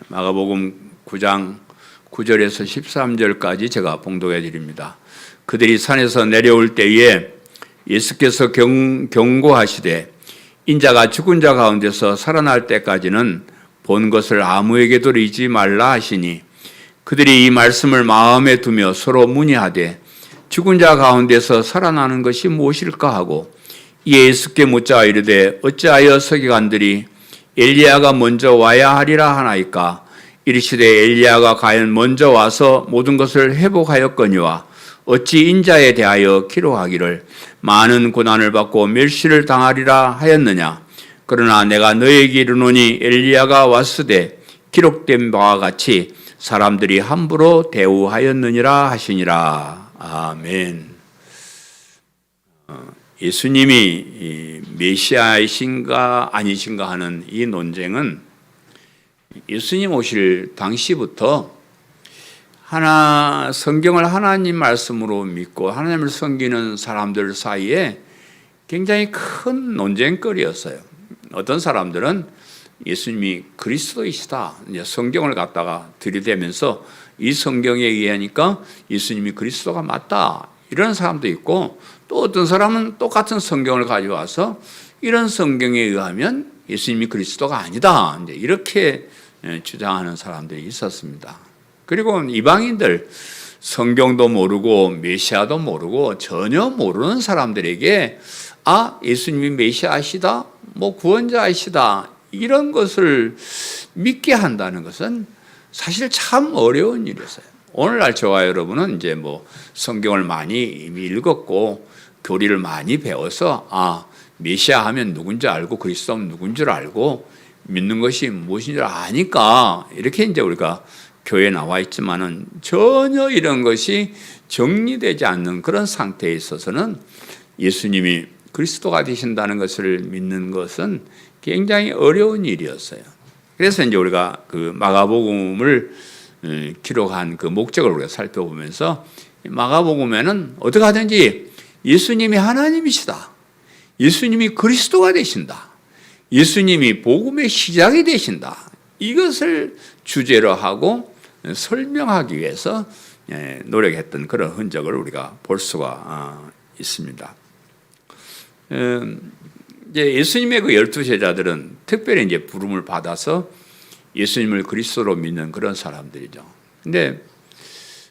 마가복음 9장 9절에서 13절까지 제가 봉독해 드립니다. 그들이 산에서 내려올 때에 예수께서 경고하시되 인자가 죽은 자 가운데서 살아날 때까지는 본 것을 아무에게도 이지 말라 하시니 그들이 이 말씀을 마음에 두며 서로 문의하되 죽은 자 가운데서 살아나는 것이 무엇일까 하고 예수께 묻자 이르되 어찌하여 서기관들이 엘리야가 먼저 와야 하리라 하나이까 이르시되 엘리야가 과연 먼저 와서 모든 것을 회복하였거니와 어찌 인자에 대하여 기록하기를 많은 고난을 받고 멸시를 당하리라 하였느냐. 그러나 내가 너에게 이르노니 엘리야가 왔으되 기록된 바와 같이 사람들이 함부로 대우하였느니라 하시니라. 아멘. 예수님이 메시아이신가 아니신가 하는 이 논쟁은 예수님 오실 당시부터 성경을 하나님 말씀으로 믿고 하나님을 섬기는 사람들 사이에 굉장히 큰 논쟁거리였어요. 어떤 사람들은 예수님이 그리스도이시다, 이제 성경을 갖다가 들이대면서 이 성경에 의하니까 예수님이 그리스도가 맞다, 이런 사람도 있고, 또 어떤 사람은 똑같은 성경을 가져와서 이런 성경에 의하면 예수님이 그리스도가 아니다, 이제 이렇게 주장하는 사람들이 있었습니다. 그리고 이방인들, 성경도 모르고 메시아도 모르고 전혀 모르는 사람들에게 예수님이 메시아시다, 구원자이시다, 이런 것을 믿게 한다는 것은 사실 참 어려운 일이었어요. 오늘날 저와 여러분은 이제 성경을 많이 이미 읽었고 교리를 많이 배워서 메시아 하면 누군지 알고 그리스도 하면 누군지 알고 믿는 것이 무엇인 줄 아니까 이렇게 이제 우리가 교회에 나와 있지만은 전혀 이런 것이 정리되지 않는 그런 상태에 있어서는 예수님이 그리스도가 되신다는 것을 믿는 것은 굉장히 어려운 일이었어요. 그래서 이제 우리가 그 마가복음을 기록한 그 목적을 우리가 살펴보면서 마가복음에는 어떻게 하든지 예수님이 하나님이시다, 예수님이 그리스도가 되신다, 예수님이 복음의 시작이 되신다, 이것을 주제로 하고 설명하기 위해서 노력했던 그런 흔적을 우리가 볼 수가 있습니다. 이제 예수님의 그 12제자들은 특별히 이제 부름을 받아서 예수님을 그리스도로 믿는 그런 사람들이죠. 근데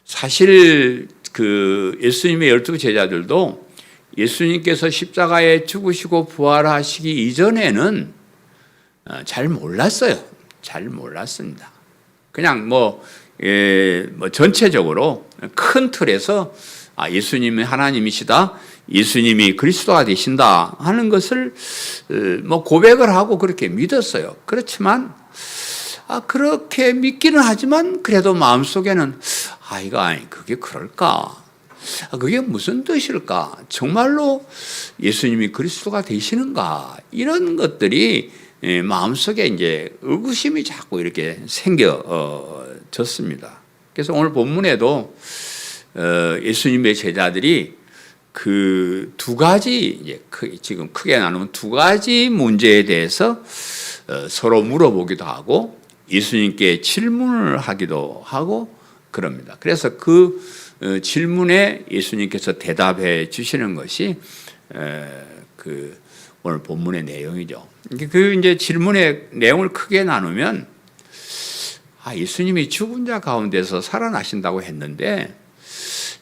사실 그 예수님의 12제자들도 예수님께서 십자가에 죽으시고 부활하시기 이전에는 잘 몰랐어요. 잘 몰랐습니다. 그냥 전체적으로 큰 틀에서 예수님이 하나님이시다, 예수님이 그리스도가 되신다 하는 것을 고백을 하고 그렇게 믿었어요. 그렇지만 그렇게 믿기는 하지만 그래도 마음속에는 그게 그럴까? 그게 무슨 뜻일까? 정말로 예수님이 그리스도가 되시는가? 이런 것들이 마음속에 이제 의구심이 자꾸 이렇게 생겨졌습니다. 그래서 오늘 본문에도 예수님의 제자들이 그 두 가지, 지금 크게 나누면 두 가지 문제에 대해서 서로 물어보기도 하고 예수님께 질문을 하기도 하고 그럽니다. 그래서 그 질문에 예수님께서 대답해 주시는 것이 그 오늘 본문의 내용이죠. 그 이제 질문의 내용을 크게 나누면 예수님이 죽은 자 가운데서 살아나신다고 했는데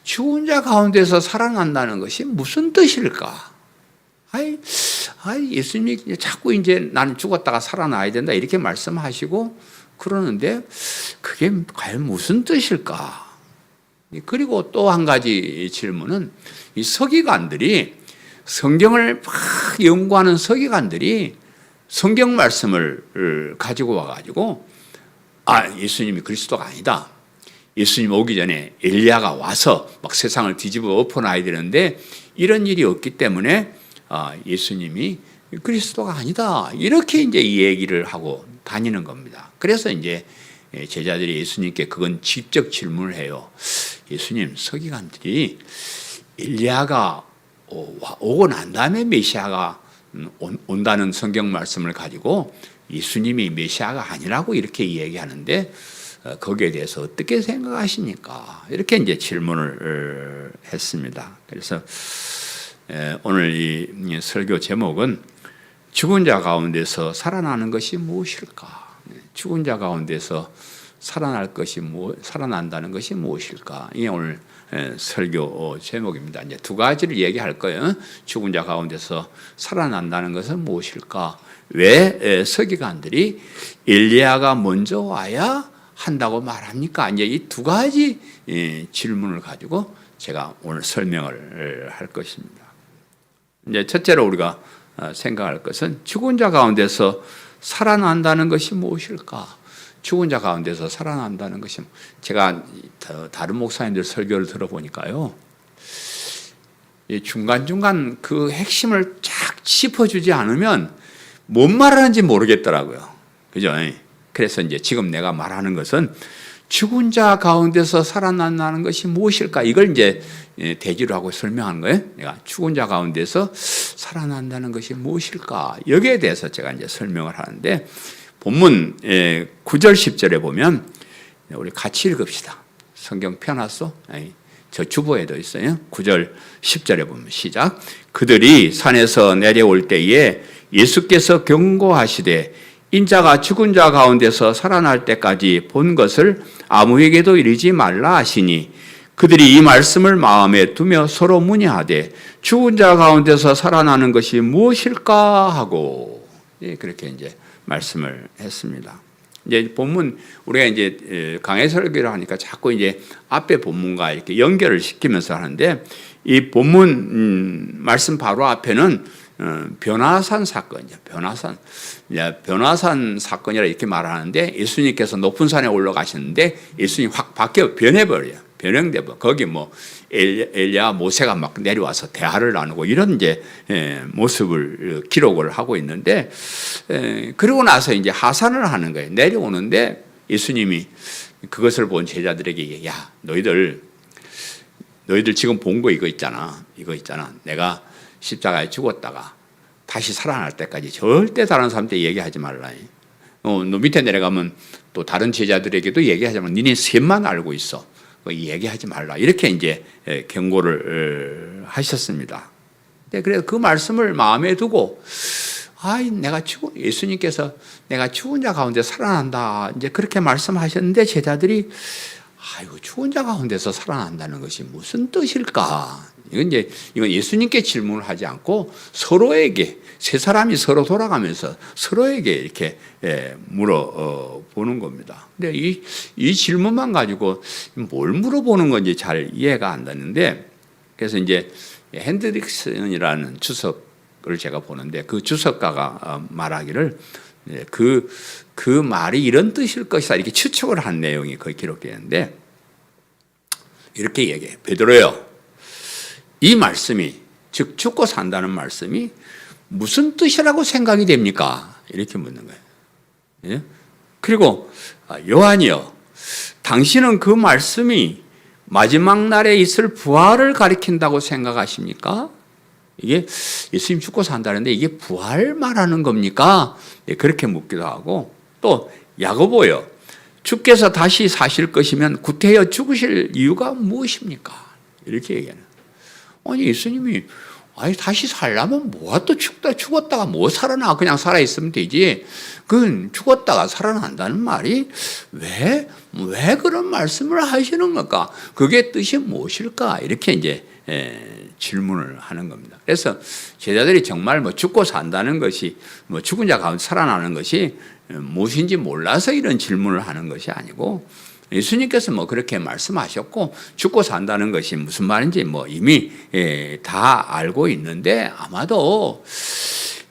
죽은 자 가운데서 살아난다는 것이 무슨 뜻일까? 예수님이 자꾸 이제 나는 죽었다가 살아나야 된다 이렇게 말씀하시고 그러는데 그게 과연 무슨 뜻일까? 그리고 또 한 가지 질문은 이 서기관들이 성경을 막 연구하는 서기관들이 성경 말씀을 가지고 와가지고 예수님이 그리스도가 아니다, 예수님 오기 전에 엘리야가 와서 막 세상을 뒤집어 엎어놔야 되는데 이런 일이 없기 때문에 예수님이 그리스도가 아니다, 이렇게 이제 이 얘기를 하고 다니는 겁니다. 그래서 이제 제자들이 예수님께 그건 직접 질문을 해요. 예수님, 서기관들이 엘리야가 오고 난 다음에 메시아가 온다는 성경 말씀을 가지고 예수님이 메시아가 아니라고 이렇게 얘기하는데 거기에 대해서 어떻게 생각하십니까? 이렇게 이제 질문을 했습니다. 그래서 오늘 이 설교 제목은 죽은 자 가운데서 살아나는 것이 무엇일까? 죽은 자 가운데서 살아난다는 것이 무엇일까? 이게 오늘 설교 제목입니다. 이제 두 가지를 얘기할 거예요. 죽은 자 가운데서 살아난다는 것은 무엇일까? 왜 서기관들이 엘리야가 먼저 와야 한다고 말합니까? 이제 이 두 가지 질문을 가지고 제가 오늘 설명을 할 것입니다. 이제 첫째로 우리가 생각할 것은 죽은 자 가운데서 살아난다는 것이 무엇일까? 죽은 자 가운데서 살아난다는 것이, 제가 다른 목사님들 설교를 들어보니까요, 중간중간 그 핵심을 쫙 짚어주지 않으면 뭔 말하는지 모르겠더라고요. 그죠? 그래서 이제 지금 내가 말하는 것은 죽은 자 가운데서 살아난다는 것이 무엇일까? 이걸 이제 대지로 하고 설명하는 거예요. 내가 죽은 자 가운데서 살아난다는 것이 무엇일까? 여기에 대해서 제가 이제 설명을 하는데, 본문 9절 10절에 보면 우리 같이 읽읍시다. 성경 펴놨어? 저 주보에도 있어요. 9절 10절에 보면 시작. 그들이 산에서 내려올 때에 예수께서 경고하시되 인자가 죽은 자 가운데서 살아날 때까지 본 것을 아무에게도 이르지 말라 하시니 그들이 이 말씀을 마음에 두며 서로 문의하되 죽은 자 가운데서 살아나는 것이 무엇일까 하고, 그렇게 이제 말씀을 했습니다. 이제 본문, 우리가 이제 강해 설교를 하니까 자꾸 이제 앞에 본문과 이렇게 연결을 시키면서 하는데, 이 본문 말씀 바로 앞에는 변화산 사건이죠. 변화산 사건이라 이렇게 말하는데, 예수님께서 높은 산에 올라가셨는데 예수님 확 변해버려요. 변형돼 버려. 거기 뭐 엘리야 모세가 막 내려와서 대화를 나누고 이런 이제 모습을 기록을 하고 있는데, 그러고 나서 이제 하산을 하는 거예요. 내려오는데 예수님이 그것을 본 제자들에게, 야, 너희들 지금 본 거 이거 있잖아. 내가 십자가에 죽었다가 다시 살아날 때까지 절대 다른 사람한테 얘기하지 말라. 너 밑에 내려가면 또 다른 제자들에게도 얘기하자면 니네 셋만 알고 있어. 얘기하지 말라. 이렇게 이제 경고를 하셨습니다. 그래서 그 말씀을 마음에 두고, 예수님께서 내가 죽은 자 가운데 살아난다. 이제 그렇게 말씀하셨는데 제자들이, 죽은 자 가운데서 살아난다는 것이 무슨 뜻일까? 이건 예수님께 질문을 하지 않고 서로에게, 세 사람이 서로 돌아가면서 서로에게 이렇게 물어보는 겁니다. 근데 이 질문만 가지고 뭘 물어보는 건지 잘 이해가 안 되는데, 그래서 이제 핸드릭슨이라는 주석을 제가 보는데, 그 주석가가 말하기를 그 말이 이런 뜻일 것이다 이렇게 추측을 한 내용이 거기 기록되어 있는데, 이렇게 얘기해. 베드로요, 이 말씀이, 즉 죽고 산다는 말씀이 무슨 뜻이라고 생각이 됩니까? 이렇게 묻는 거예요. 예? 그리고 요한이요, 당신은 그 말씀이 마지막 날에 있을 부활을 가리킨다고 생각하십니까? 이게 예수님 죽고 산다는데 이게 부활 말하는 겁니까? 예, 그렇게 묻기도 하고, 또 야고보요, 주께서 다시 사실 것이면 구태여 죽으실 이유가 무엇입니까? 이렇게 얘기하는. 예수님이 다시 살려면 뭐가 또 죽었다가 뭐 살아나, 그냥 살아있으면 되지. 그 죽었다가 살아난다는 말이 왜 그런 말씀을 하시는 걸까? 그게 뜻이 무엇일까? 이렇게 이제 질문을 하는 겁니다. 그래서 제자들이 정말 죽고 산다는 것이, 죽은 자 가운데 살아나는 것이 무엇인지 몰라서 이런 질문을 하는 것이 아니고, 예수님께서 그렇게 말씀하셨고, 죽고 산다는 것이 무슨 말인지 이미 다 알고 있는데, 아마도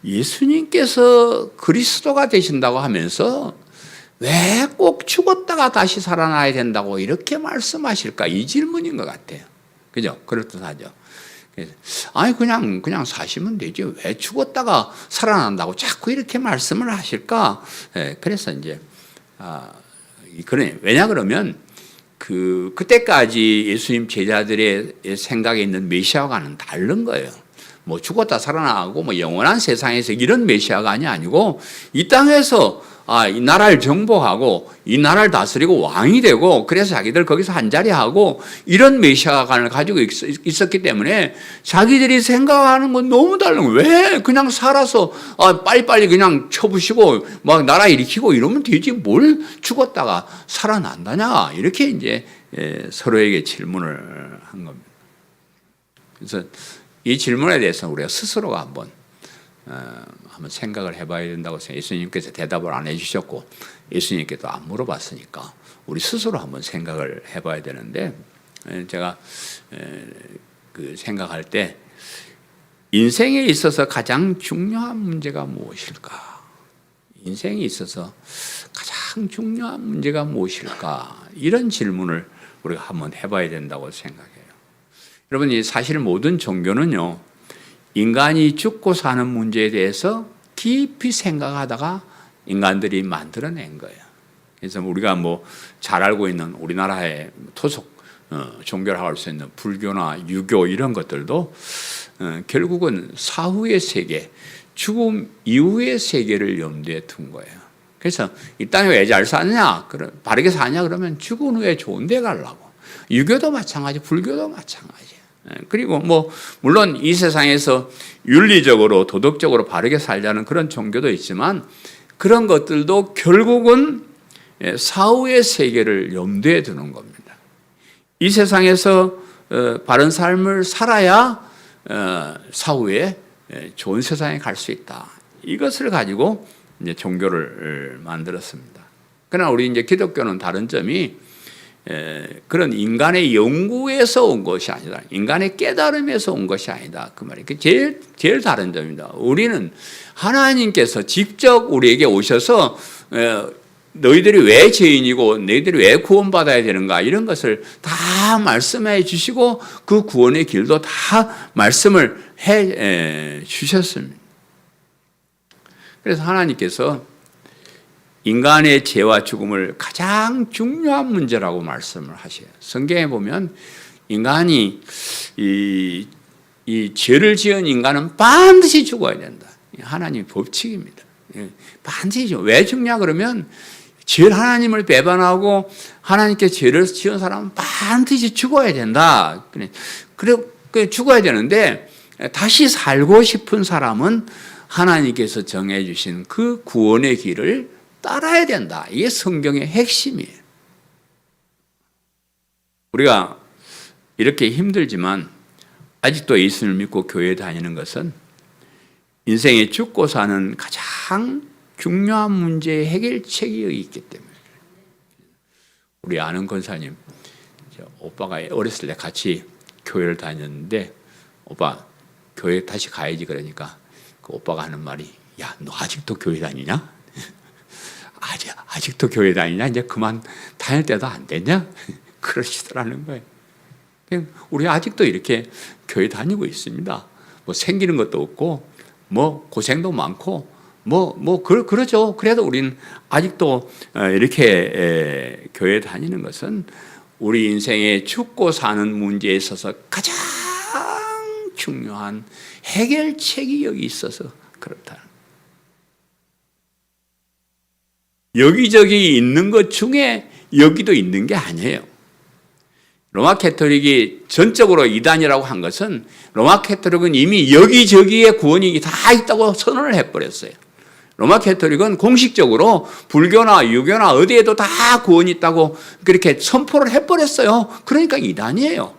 예수님께서 그리스도가 되신다고 하면서 왜 꼭 죽었다가 다시 살아나야 된다고 이렇게 말씀하실까? 이 질문인 것 같아요. 그죠? 그럴듯하죠. 그냥 사시면 되지. 왜 죽었다가 살아난다고 자꾸 이렇게 말씀을 하실까? 그래서 이제, 왜냐 그러면 그때까지 예수님 제자들의 생각에 있는 메시아와는 다른 거예요. 뭐 죽었다 살아나고 뭐 영원한 세상에서 이런 메시아가 아니고 이 땅에서 이 나라를 정복하고 이 나라를 다스리고 왕이 되고 그래서 자기들 거기서 한자리 하고 이런 메시아관을 가지고 있었기 때문에 자기들이 생각하는 건 너무 다른 거예요. 왜 그냥 살아서 빨리빨리 그냥 쳐부시고 막 나라 일으키고 이러면 되지 뭘 죽었다가 살아난다냐 이렇게 이제 서로에게 질문을 한 겁니다. 그래서 이 질문에 대해서 우리가 스스로가 한번 생각을 해봐야 된다고 생각해요. 예수님께서 대답을 안 해주셨고 예수님께도 안 물어봤으니까 우리 스스로 한번 생각을 해봐야 되는데 제가 그 생각할 때 인생에 있어서 가장 중요한 문제가 무엇일까? 인생에 있어서 가장 중요한 문제가 무엇일까? 이런 질문을 우리가 한번 해봐야 된다고 생각해요. 여러분, 사실 모든 종교는요, 인간이 죽고 사는 문제에 대해서 깊이 생각하다가 인간들이 만들어낸 거예요. 그래서 우리가 뭐 잘 알고 있는 우리나라의 토속 종교라고 할 수 있는 불교나 유교 이런 것들도 결국은 사후의 세계, 죽음 이후의 세계를 염두에 둔 거예요. 그래서 이 땅에 왜 잘 사냐, 바르게 사냐 그러면 죽은 후에 좋은 데 가려고. 유교도 마찬가지, 불교도 마찬가지예요. 그리고 뭐 물론 이 세상에서 윤리적으로 도덕적으로 바르게 살자는 그런 종교도 있지만 그런 것들도 결국은 사후의 세계를 염두에 두는 겁니다. 이 세상에서 바른 삶을 살아야 사후에 좋은 세상에 갈 수 있다. 이것을 가지고 이제 종교를 만들었습니다. 그러나 우리 이제 기독교는 다른 점이 그런 인간의 연구에서 온 것이 아니다. 인간의 깨달음에서 온 것이 아니다. 그 말이 제일 다른 점입니다. 우리는 하나님께서 직접 우리에게 오셔서 너희들이 왜 죄인이고 너희들이 왜 구원받아야 되는가 이런 것을 다 말씀해 주시고 그 구원의 길도 다 말씀을 해 주셨습니다. 그래서 하나님께서 인간의 죄와 죽음을 가장 중요한 문제라고 말씀을 하셔요. 성경에 보면 인간이 이 죄를 지은 인간은 반드시 죽어야 된다. 하나님의 법칙입니다. 반드시. 왜 죽냐 그러면 하나님을 배반하고 하나님께 죄를 지은 사람은 반드시 죽어야 된다. 그래 죽어야 되는데 다시 살고 싶은 사람은 하나님께서 정해 주신 그 구원의 길을 따라야 된다. 이게 성경의 핵심이에요. 우리가 이렇게 힘들지만 아직도 예수를 믿고 교회에 다니는 것은 인생에 죽고 사는 가장 중요한 문제의 해결책이 여기 있기 때문에. 우리 아는 권사님, 오빠가 어렸을 때 같이 교회를 다녔는데 오빠 교회 다시 가야지 그러니까 그 오빠가 하는 말이 야, 너 아직도 교회 다니냐? 아직도 교회 다니냐? 이제 그만 다닐 때도 안 됐냐? 그러시더라는 거예요. 우리 아직도 이렇게 교회 다니고 있습니다. 뭐 생기는 것도 없고, 뭐 고생도 많고, 그러죠. 그래도 우리는 아직도 이렇게 교회 다니는 것은 우리 인생에 죽고 사는 문제에 있어서 가장 중요한 해결책이 여기 있어서 그렇다. 여기저기 있는 것 중에 여기도 있는 게 아니에요. 로마 캐토릭이 전적으로 이단이라고 한 것은 로마 캐토릭은 이미 여기저기에 구원이 다 있다고 선언을 해버렸어요. 로마 캐토릭은 공식적으로 불교나 유교나 어디에도 다 구원이 있다고 그렇게 선포를 해버렸어요. 그러니까 이단이에요.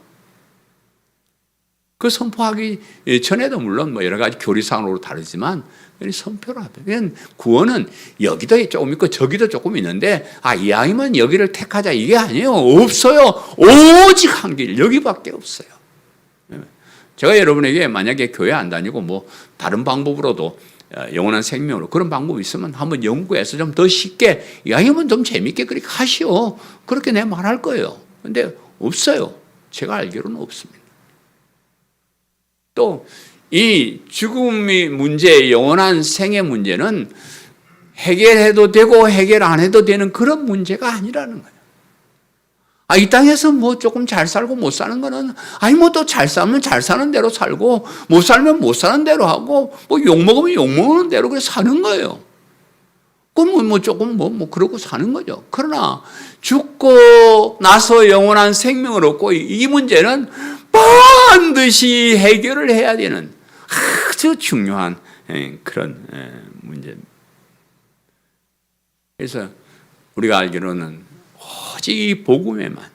그 선포하기 전에도 물론 뭐 여러 가지 교리상으로 다르지만 선표를 하면 구원은 여기도 조금 있고 저기도 조금 있는데 이왕이면 여기를 택하자 이게 아니에요. 없어요. 오직 한 길 여기밖에 없어요. 제가 여러분에게 만약에 교회 안 다니고 뭐 다른 방법으로도 영원한 생명으로 그런 방법이 있으면 한번 연구해서 좀 더 쉽게 이왕이면 좀 재밌게 그렇게 하시오. 그렇게 내 말할 거예요. 근데 없어요. 제가 알기로는 없습니다. 또 이 죽음의 문제, 영원한 생의 문제는 해결해도 되고 해결 안 해도 되는 그런 문제가 아니라는 거예요. 이 땅에서 뭐 조금 잘 살고 못 사는 거는, 뭐 또 잘 살면 잘 사는 대로 살고, 못 살면 못 사는 대로 하고, 뭐 욕먹으면 욕먹는 대로 그래 사는 거예요. 그럼 뭐 조금 그러고 사는 거죠. 그러나 죽고 나서 영원한 생명을 얻고 이 문제는 반드시 해결을 해야 되는 아주 중요한 그런 문제입니다. 그래서 우리가 알기로는 오직 복음에만,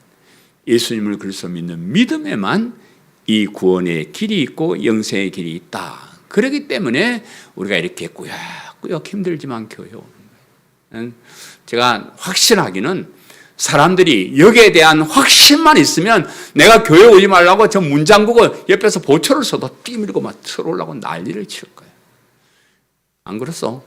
예수님을 그리스도 믿는 믿음에만 이 구원의 길이 있고 영생의 길이 있다. 그렇기 때문에 우리가 이렇게 꾸역꾸역 힘들지만 교회 오는 거예요. 제가 확신하기는 사람들이 여기에 대한 확신만 있으면 내가 교회 오지 말라고 저 문 잠그고 옆에서 보초를 써도 뛰밀고 막 들어오려고 난리를 칠 거예요. 안 그렇소?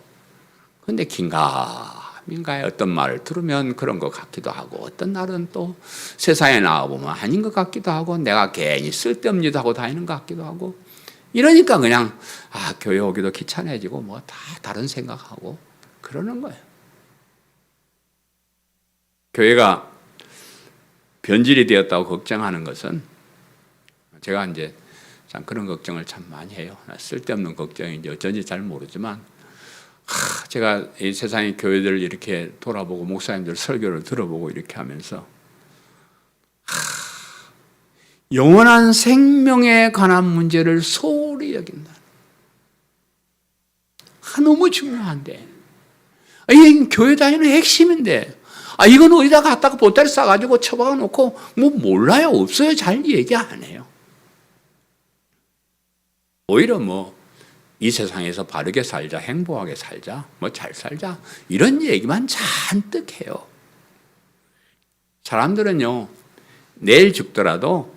그런데 긴가민가에 어떤 말을 들으면 그런 것 같기도 하고, 어떤 날은 또 세상에 나와보면 아닌 것 같기도 하고, 내가 괜히 쓸데없는 짓 하고 다니는 것 같기도 하고, 이러니까 그냥 교회 오기도 귀찮아지고 뭐 다 다른 생각하고 그러는 거예요. 교회가 변질이 되었다고 걱정하는 것은, 제가 이제 참 그런 걱정을 참 많이 해요. 쓸데없는 걱정인지 어쩐지 잘 모르지만, 제가 이 세상의 교회들을 이렇게 돌아보고 목사님들 설교를 들어보고 이렇게 하면서 영원한 생명에 관한 문제를 소홀히 여긴다. 너무 중요한데, 이게 교회 다니는 핵심인데, 이건 어디다 갖다가 보따리 싸가지고 처박아 놓고 뭐 몰라요, 없어요, 잘 얘기 안 해요. 오히려 이 세상에서 바르게 살자, 행복하게 살자, 잘 살자, 이런 얘기만 잔뜩 해요. 사람들은요, 내일 죽더라도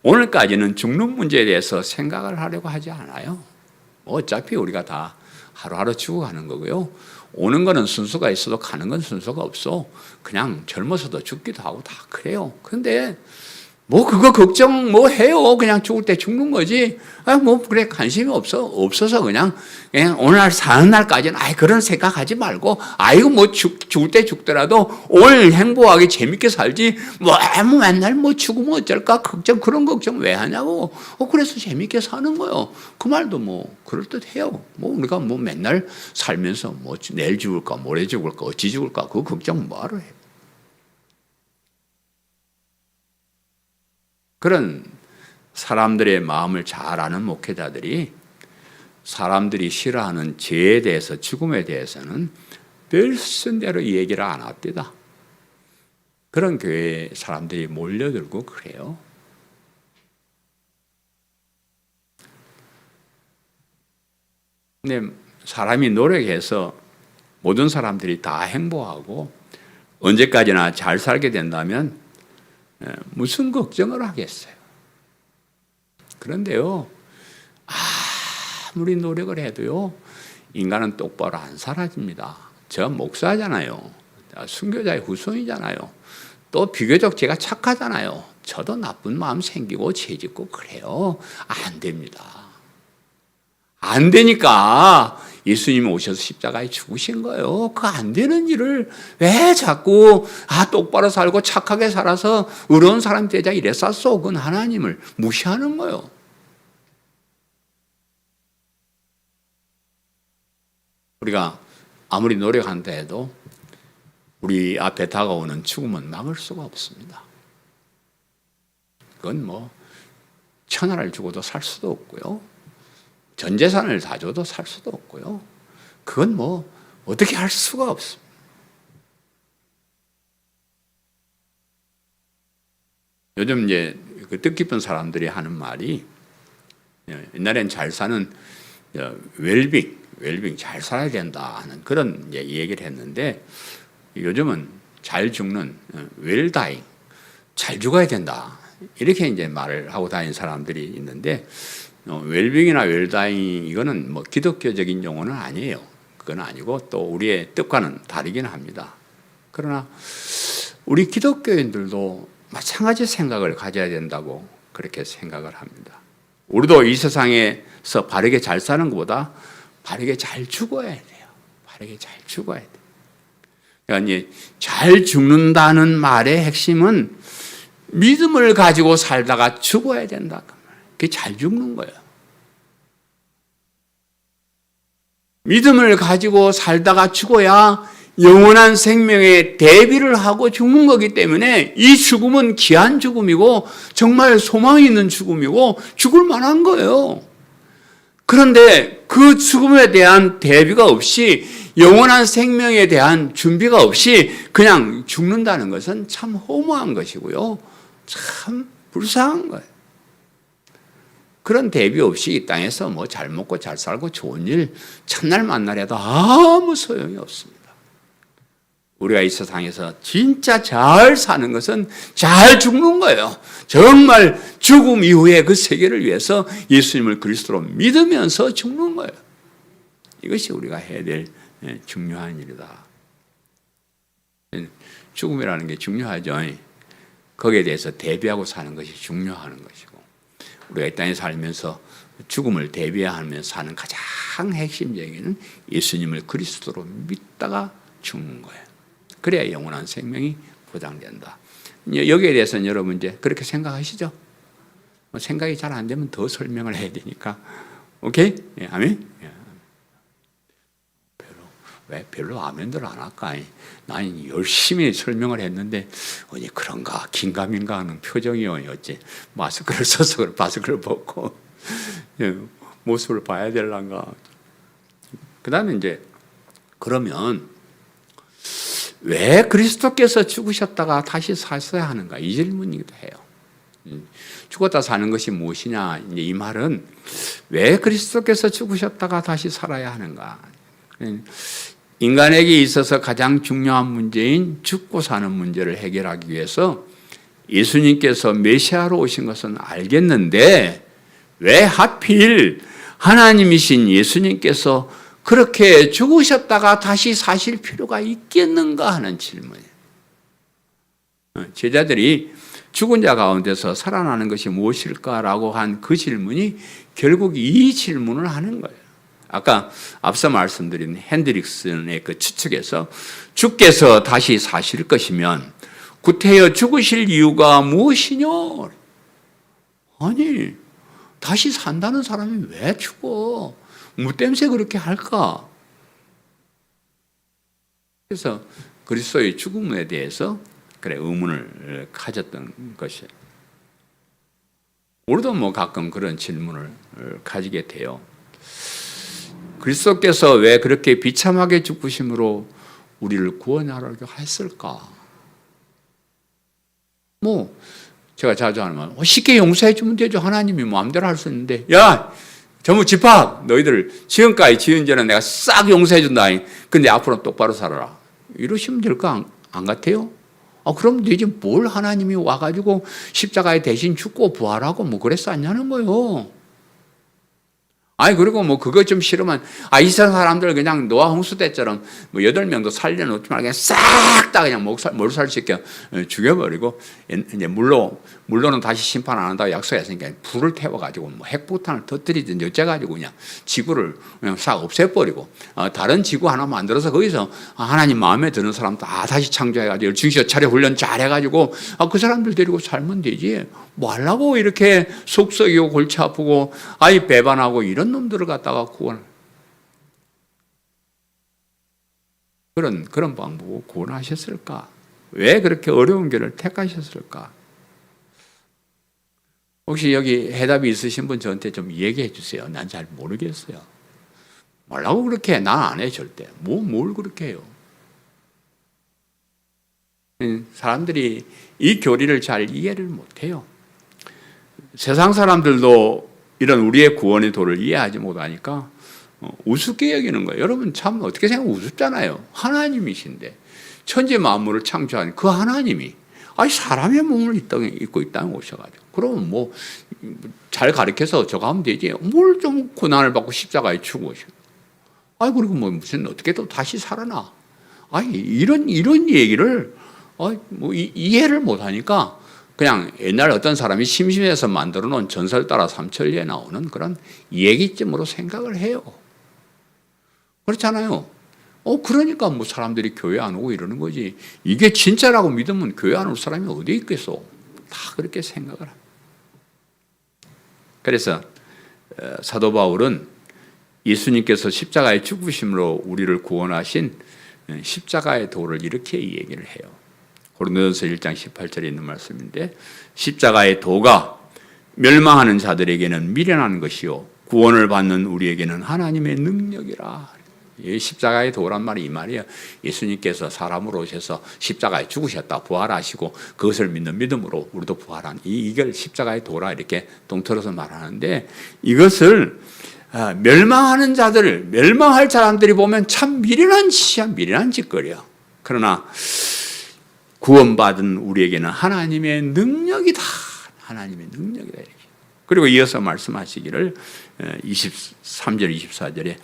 오늘까지는 죽는 문제에 대해서 생각을 하려고 하지 않아요. 어차피 우리가 다 하루하루 죽어가는 거고요. 오는 거는 순서가 있어도 가는 건 순서가 없어. 그냥 젊어서도 죽기도 하고 다 그래요. 그런데 그거 걱정 해요. 그냥 죽을 때 죽는 거지. 그래, 관심이 없어서 그냥 오늘 사는 날까지는 그런 생각하지 말고, 이거 죽을 때 죽더라도 오늘 행복하게 재밌게 살지, 맨날 죽으면 어쩔까 그런 걱정 왜 하냐고. 그래서 재밌게 사는 거요. 그 말도 그럴듯해요. 우리가 맨날 살면서 내일 죽을까 모레 죽을까 어찌 죽을까 그 걱정 뭐하러 해요. 그런 사람들의 마음을 잘 아는 목회자들이 사람들이 싫어하는 죄에 대해서, 죽음에 대해서는 별순대로 얘기를 안 합니다. 그런 교회에 사람들이 몰려들고 그래요. 근데 사람이 노력해서 모든 사람들이 다 행복하고 언제까지나 잘 살게 된다면 무슨 걱정을 하겠어요. 그런데요, 아무리 노력을 해도요, 인간은 똑바로 안 사라집니다. 저 목사잖아요. 순교자의 후손이잖아요. 또 비교적 제가 착하잖아요. 저도 나쁜 마음 생기고 죄짓고 그래요. 안 됩니다. 안 되니까 예수님이 오셔서 십자가에 죽으신 거예요. 그 안 되는 일을 왜 자꾸 똑바로 살고 착하게 살아서 의로운 사람 되자 이래서 썩은 하나님을 무시하는 거예요. 우리가 아무리 노력한다 해도 우리 앞에 다가오는 죽음은 막을 수가 없습니다. 그건 천하를 주고도 살 수도 없고요. 전 재산을 다 줘도 살 수도 없고요. 그건 어떻게 할 수가 없습니다. 요즘 이제 그 뜻깊은 사람들이 하는 말이, 옛날엔 잘 사는 웰빙 잘 살아야 된다 하는 그런 얘기를 했는데, 요즘은 잘 죽는 웰다잉 잘 죽어야 된다 이렇게 이제 말을 하고 다니는 사람들이 있는데, 웰빙이나 웰다잉 이거는 기독교적인 용어는 아니에요. 그건 아니고 또 우리의 뜻과는 다르긴 합니다. 그러나 우리 기독교인들도 마찬가지 생각을 가져야 된다고 그렇게 생각을 합니다. 우리도 이 세상에서 바르게 잘 사는 것보다 바르게 잘 죽어야 돼요. 바르게 잘 죽어야 돼요. 그러니까 이제 잘 죽는다는 말의 핵심은 믿음을 가지고 살다가 죽어야 된다. 그게 잘 죽는 거예요. 믿음을 가지고 살다가 죽어야 영원한 생명에 대비를 하고 죽는 거기 때문에 이 죽음은 귀한 죽음이고 정말 소망이 있는 죽음이고 죽을 만한 거예요. 그런데 그 죽음에 대한 대비가 없이 영원한 생명에 대한 준비가 없이 그냥 죽는다는 것은 참 허무한 것이고요. 참 불쌍한 거예요. 그런 대비 없이 이 땅에서 뭐 잘 먹고 잘 살고 좋은 일 첫날 만날에도 아무 소용이 없습니다. 우리가 이 세상에서 진짜 잘 사는 것은 잘 죽는 거예요. 정말 죽음 이후에 그 세계를 위해서 예수님을 그리스도로 믿으면서 죽는 거예요. 이것이 우리가 해야 될 중요한 일이다. 죽음이라는 게 중요하죠. 거기에 대해서 대비하고 사는 것이 중요한 것이고, 우리가 이 땅에 살면서 죽음을 대비하면서 사는 가장 핵심적인 예수님을 그리스도로 믿다가 죽는 거예요. 그래야 영원한 생명이 보장된다. 여기에 대해서는 여러분 이제 그렇게 생각하시죠? 생각이 잘 안 되면 더 설명을 해야 되니까. 오케이? 예, 아멘? 예. 별로 아멘들 안 할까? 나는 열심히 설명을 했는데 어디 그런가 긴가민가 하는 표정이 어찌 마스크를 써서 마스크를 벗고 모습을 봐야 될란가. 그 다음에 이제 그러면 왜 그리스도께서 죽으셨다가 다시 사셔야 하는가? 이 질문이기도 해요. 죽었다 사는 것이 무엇이냐? 이제 이 말은 왜 그리스도께서 죽으셨다가 다시 살아야 하는가? 인간에게 있어서 가장 중요한 문제인 죽고 사는 문제를 해결하기 위해서 예수님께서 메시아로 오신 것은 알겠는데 왜 하필 하나님이신 예수님께서 그렇게 죽으셨다가 다시 사실 필요가 있겠는가 하는 질문이에요. 제자들이 죽은 자 가운데서 살아나는 것이 무엇일까라고 한 그 질문이 결국 이 질문을 하는 거예요. 아까 앞서 말씀드린 핸드릭슨의 그 추측에서 주께서 다시 사실 것이면 구태여 죽으실 이유가 무엇이냐? 아니, 다시 산다는 사람이 왜 죽어? 뭐 때문에 그렇게 할까? 그래서 그리스도의 죽음에 대해서 그래 의문을 가졌던 것이에요. 우리도 뭐 가끔 그런 질문을 가지게 돼요. 그리스도께서 왜 그렇게 비참하게 죽으심으로 우리를 구원하려고 했을까? 뭐 제가 자주 하는 말, 쉽게 용서해 주면 되죠. 하나님이 마음대로 할 수 있는데, 야, 전부 집합, 너희들 지금까지 지은 죄는 내가 싹 용서해 준다. 근데 앞으로 똑바로 살아라. 이러시면 될 거 안 같아요? 그럼 되지. 뭘 하나님이 와가지고 십자가에 대신 죽고 부활하고 뭐 그랬었냐는 거예요. 그리고 뭐 그거 좀 싫으면, 이 세상 사람들 그냥 노아 홍수 때처럼 뭐 8명도 살려놓지 말고 그냥 싹 다 그냥 몰살시켜 죽여버리고, 이제 물로는 다시 심판 안 한다고 약속했으니까 불을 태워가지고 뭐 핵폭탄을 터뜨리든지 어째가지고 그냥 지구를 그냥 싹 없애버리고, 다른 지구 하나 만들어서 거기서 하나님 마음에 드는 사람 다 다시 창조해가지고 중시어 차례 훈련 잘해가지고 그 사람들 데리고 살면 되지. 뭐 하려고 이렇게 속 썩이고 골치 아프고 아이 배반하고 이런 놈들을 갖다가 그런 방법으로 구원하셨을까? 왜 그렇게 어려운 길을 택하셨을까? 혹시 여기 해답이 있으신 분 저한테 좀 얘기해 주세요. 난 잘 모르겠어요. 뭐라고 그렇게 해? 난 안 해 절대. 뭘 그렇게 해요? 사람들이 이 교리를 잘 이해를 못해요. 세상 사람들도 이런 우리의 구원의 도를 이해하지 못하니까 우습게 여기는 거예요. 여러분 참 어떻게 생각하면 우습잖아요. 하나님이신데 천지 만물을 창조한 그 하나님이 사람의 몸을 입고 이 땅에 오셔가지고 그러면 뭐 잘 가르쳐서 저거 하면 되지. 뭘 좀 고난을 받고 십자가에 죽으셔. 그리고 뭐 무슨 어떻게 또 다시 살아나. 이런 얘기를 뭐 이해를 못하니까 그냥 옛날 어떤 사람이 심심해서 만들어 놓은 전설 따라 삼천리에 나오는 그런 얘기쯤으로 생각을 해요. 그렇잖아요. 그러니까 뭐 사람들이 교회 안 오고 이러는 거지. 이게 진짜라고 믿으면 교회 안 올 사람이 어디 있겠어? 다 그렇게 생각을 합니다. 그래서 사도 바울은 예수님께서 십자가의 죽으심으로 우리를 구원하신 십자가의 도를 이렇게 얘기를 해요. 고린도전서 1장 18절에 있는 말씀인데, 십자가의 도가 멸망하는 자들에게는 미련한 것이요 구원을 받는 우리에게는 하나님의 능력이라. 이 십자가의 도란 말이 이 말이에요. 예수님께서 사람으로 오셔서 십자가에 죽으셨다, 부활하시고 그것을 믿는 믿음으로 우리도 부활한, 이걸 십자가의 도라 이렇게 동틀어서 말하는데, 이것을 멸망하는 자들, 멸망할 사람들이 보면 참 미련한 짓이야, 미련한 짓거리야. 그러나 구원받은 우리에게는 하나님의 능력이다, 하나님의 능력이다 이렇게. 그리고 이어서 말씀하시기를 23절 24절에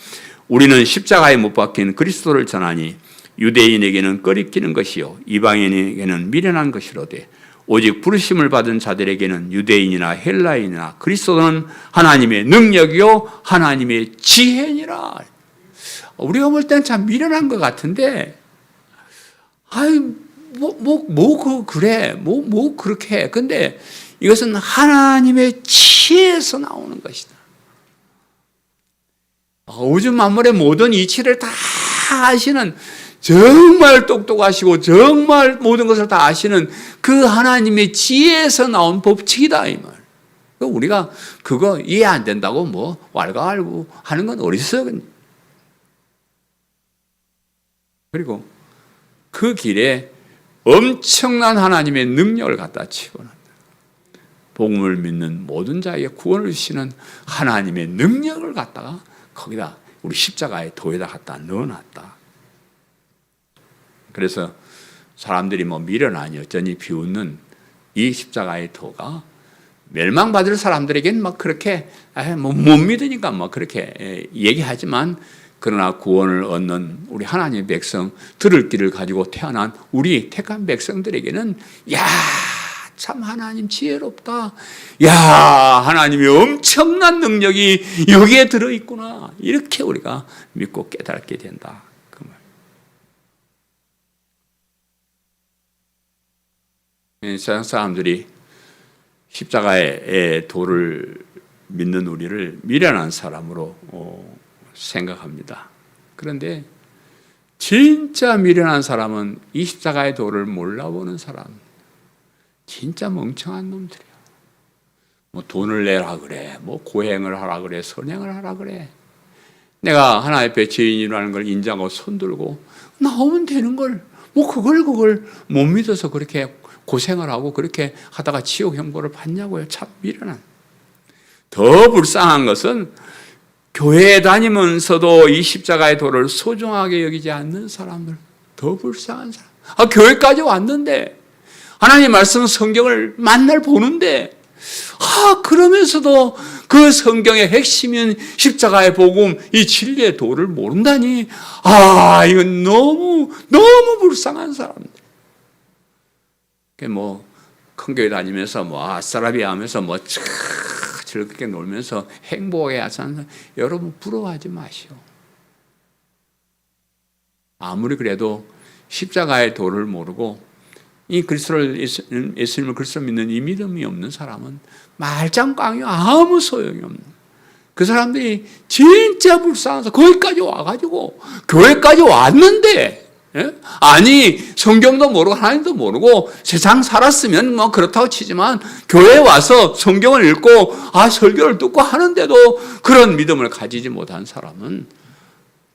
우리는 십자가에 못 박힌 그리스도를 전하니 유대인에게는 꺼리끼는 것이요 이방인에게는 미련한 것이로되 오직 부르심을 받은 자들에게는 유대인이나 헬라인이나 그리스도는 하나님의 능력이요 하나님의 지혜니라. 우리가 볼 때는 참 미련한 것 같은데, 그래, 그렇게 해. 근데 이것은 하나님의 지혜에서 나오는 것이다. 우주 만물의 모든 이치를 다 아시는, 정말 똑똑하시고 정말 모든 것을 다 아시는 그 하나님의 지혜에서 나온 법칙이다 이 말. 우리가 그거 이해 안 된다고 뭐 왈가왈부 하는 건 어디서? 그리고 그 길에 엄청난 하나님의 능력을 갖다 집어넣는다. 복음을 믿는 모든 자에게 구원을 주시는 하나님의 능력을 갖다가 거기다 우리 십자가의 도에다 갖다 넣어놨다. 그래서 사람들이 뭐 미련하니 어쩌니 비웃는 이 십자가의 도가 멸망받을 사람들에게는 막 그렇게 못 믿으니까 막 그렇게 얘기하지만, 그러나 구원을 얻는 우리 하나님의 백성, 들을 길을 가지고 태어난 우리 택한 백성들에게는 참 하나님 지혜롭다. 하나님의 엄청난 능력이 여기에 들어있구나. 이렇게 우리가 믿고 깨닫게 된다. 그 말. 세상 사람들이 십자가의 도를 믿는 우리를 미련한 사람으로 생각합니다. 그런데 진짜 미련한 사람은 이 십자가의 도를 몰라보는 사람, 진짜 멍청한 놈들이야. 뭐 돈을 내라 그래, 뭐 고행을 하라 그래, 선행을 하라 그래. 내가 하나님 앞에 죄인이라는 걸 인정하고 손들고 나오면 되는 걸, 뭐 그걸 못 믿어서 그렇게 고생을 하고 그렇게 하다가 지옥 형벌을 받냐고요. 참 미련한. 더 불쌍한 것은 교회에 다니면서도 이 십자가의 도를 소중하게 여기지 않는 사람들, 더 불쌍한 사람. 교회까지 왔는데 하나님 말씀 성경을 만날 보는데 그러면서도 그 성경의 핵심인 십자가의 복음, 이 진리의 도를 모른다니, 이건 너무 불쌍한 사람들. 뭐 큰 교회 다니면서 뭐 아싸라비 하면서 뭐 즐겁게 놀면서 행복하게 하는, 여러분 부러워하지 마시오. 아무리 그래도 십자가의 도를 모르고 이 예수님을 그리스도 믿는 이 믿음이 없는 사람은 말짱 꽝이 아무 소용이 없는, 그 사람들이 진짜 불쌍해서 거기까지 와가지고 교회까지 왔는데, 아니 성경도 모르고 하나님도 모르고 세상 살았으면 뭐 그렇다고 치지만 교회에 와서 성경을 읽고 설교를 듣고 하는데도 그런 믿음을 가지지 못한 사람은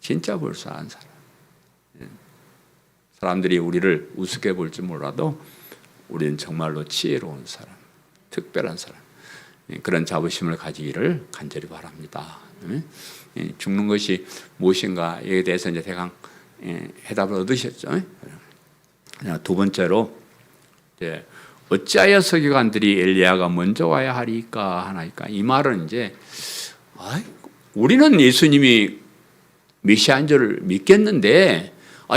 진짜 불쌍한 사람. 사람들이 우리를 우습게 볼지 몰라도 우리는 정말로 지혜로운 사람, 특별한 사람, 그런 자부심을 가지기를 간절히 바랍니다. 죽는 것이 무엇인가에 대해서 이제 대강 해답을 얻으셨죠. 두 번째로, 어찌하여 서기관들이 엘리야가 먼저 와야 하리까 하나이까. 이 말은 이제 우리는 예수님이 메시아인 줄 믿겠는데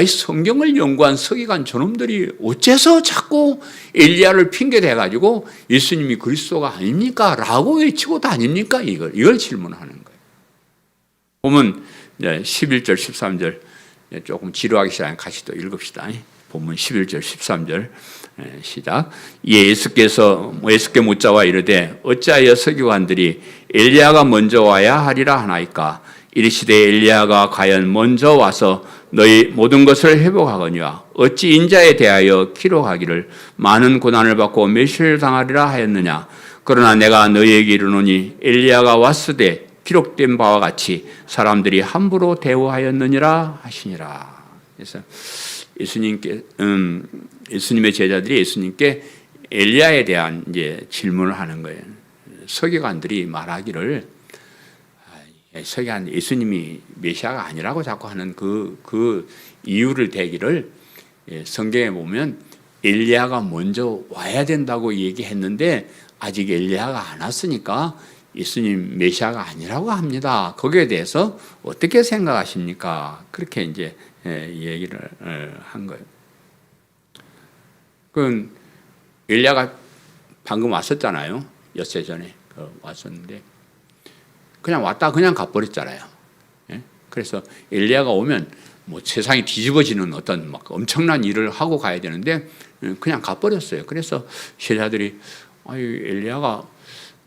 성경을 연구한 서기관 저놈들이 어째서 자꾸 엘리야를 핑계대가지고 예수님이 그리스도가 아닙니까? 라고 외치고 다닙니까? 이걸 질문하는 거예요. 보면 11절 13절 조금 지루하기 시작하면 같이 또 읽읍시다. 본문 11절 13절 시작. 예수께 묻자와 이르되 어찌하여 서기관들이 엘리야가 먼저 와야 하리라 하나이까. 이르시되 엘리야가 과연 먼저 와서 너희 모든 것을 회복하거니와 어찌 인자에 대하여 기록하기를 많은 고난을 받고 멸시를 당하리라 하였느냐. 그러나 내가 너희에게 이르노니 엘리야가 왔으되 기록된 바와 같이 사람들이 함부로 대우하였느니라 하시니라. 그래서 예수님의 제자들이 예수님께 엘리야에 대한 이제 질문을 하는 거예요. 서기관들이 말하기를 서기관 예수님이 메시아가 아니라고 자꾸 하는 그 이유를 대기를 성경에 보면 엘리야가 먼저 와야 된다고 얘기했는데 아직 엘리야가 안 왔으니까 예수님 메시아가 아니라고 합니다. 거기에 대해서 어떻게 생각하십니까? 그렇게 이제 얘기를 한 거예요. 그 엘리야가 방금 왔었잖아요. 엿새 전에 왔었는데 그냥 왔다 그냥 가버렸잖아요. 그래서 엘리야가 오면 뭐 세상이 뒤집어지는 어떤 막 엄청난 일을 하고 가야 되는데 그냥 가버렸어요. 그래서 제자들이 엘리야가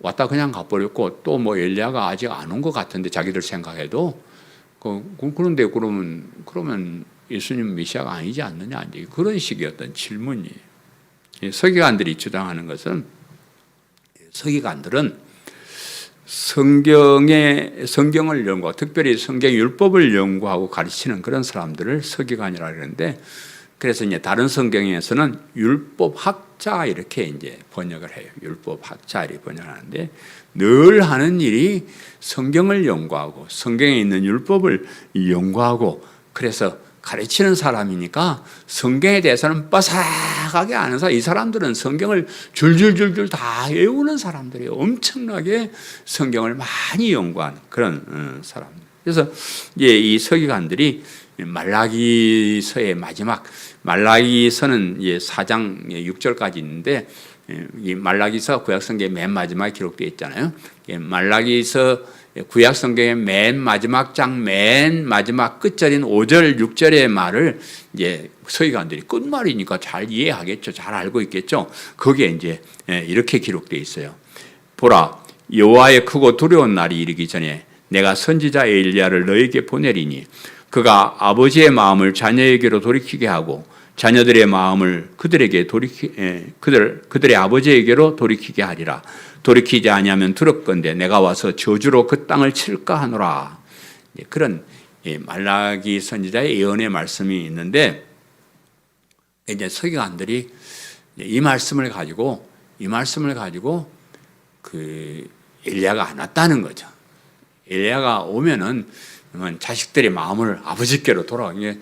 왔다 그냥 가버렸고 또 뭐 엘리야가 아직 안 온 것 같은데 자기들 생각해도 그런데 그러면 예수님 메시아가 아니지 않느냐 이제 그런 식의 어떤 질문이에요. 서기관들이 주장하는 것은 서기관들은 성경을 연구하고 특별히 성경 율법을 연구하고 가르치는 그런 사람들을 서기관이라고 그러는데 그래서 이제 다른 성경에서는 율법학자 이렇게 이제 번역을 해요. 율법학자 이렇게 번역하는데 늘 하는 일이 성경을 연구하고 성경에 있는 율법을 연구하고 그래서 가르치는 사람이니까 성경에 대해서는 빠삭하게 아는 사람. 이 사람들은 성경을 줄줄줄줄 다 외우는 사람들이에요. 엄청나게 성경을 많이 연구하는 그런 사람. 그래서 이제 이 서기관들이 말라기서의 마지막 말라기서는 이제 4장 6절까지 있는데 이 말라기서 구약성경의 맨 마지막에 기록되어 있잖아요. 말라기서 구약성경의 맨 마지막 장 맨 마지막 끝절인 5절 6절의 말을 이제 서기관들이 끝말이니까 잘 이해하겠죠. 잘 알고 있겠죠. 거기에 이제 이렇게 기록되어 있어요. 보라 여호와의 크고 두려운 날이 이르기 전에 내가 선지자 엘리야를 너에게 보내리니 그가 아버지의 마음을 자녀에게로 돌이키게 하고 자녀들의 마음을 그들의 아버지에게로 돌이키게 하리라. 돌이키지 아니하면 두렵건대 내가 와서 저주로 그 땅을 칠까 하노라. 그런 말라기 선지자의 예언의 말씀이 있는데 이제 서기관들이 이 말씀을 가지고 그 엘리야가 안 왔다는 거죠. 엘리야가 오면은 자식들의 마음을 아버지께로 돌아오게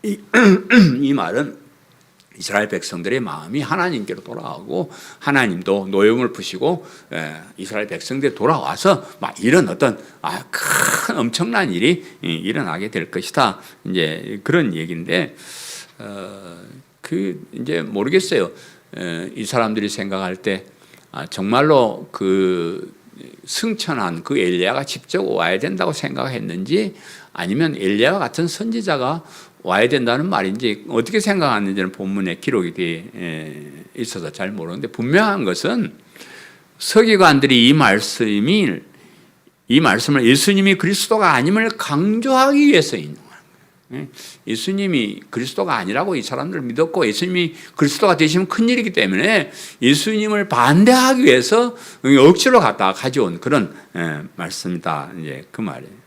이 말은 이스라엘 백성들의 마음이 하나님께로 돌아오고 하나님도 노염을 푸시고 이스라엘 백성들이 돌아와서 막 이런 어떤 큰 엄청난 일이 일어나게 될 것이다. 이제 그런 얘기인데 이제 모르겠어요. 이 사람들이 생각할 때 정말로 그 승천한 그 엘리야가 직접 와야 된다고 생각했는지 아니면 엘리야와 같은 선지자가 와야 된다는 말인지 어떻게 생각하는지는 본문에 기록이 되어 있어서 잘 모르는데 분명한 것은 서기관들이 이 말씀을 예수님이 그리스도가 아님을 강조하기 위해서 있는 거예요. 예수님이 그리스도가 아니라고 이 사람들을 믿었고 예수님이 그리스도가 되시면 큰일이기 때문에 예수님을 반대하기 위해서 억지로 갖다가 가져온 그런 말씀이다. 이제 그 말이에요.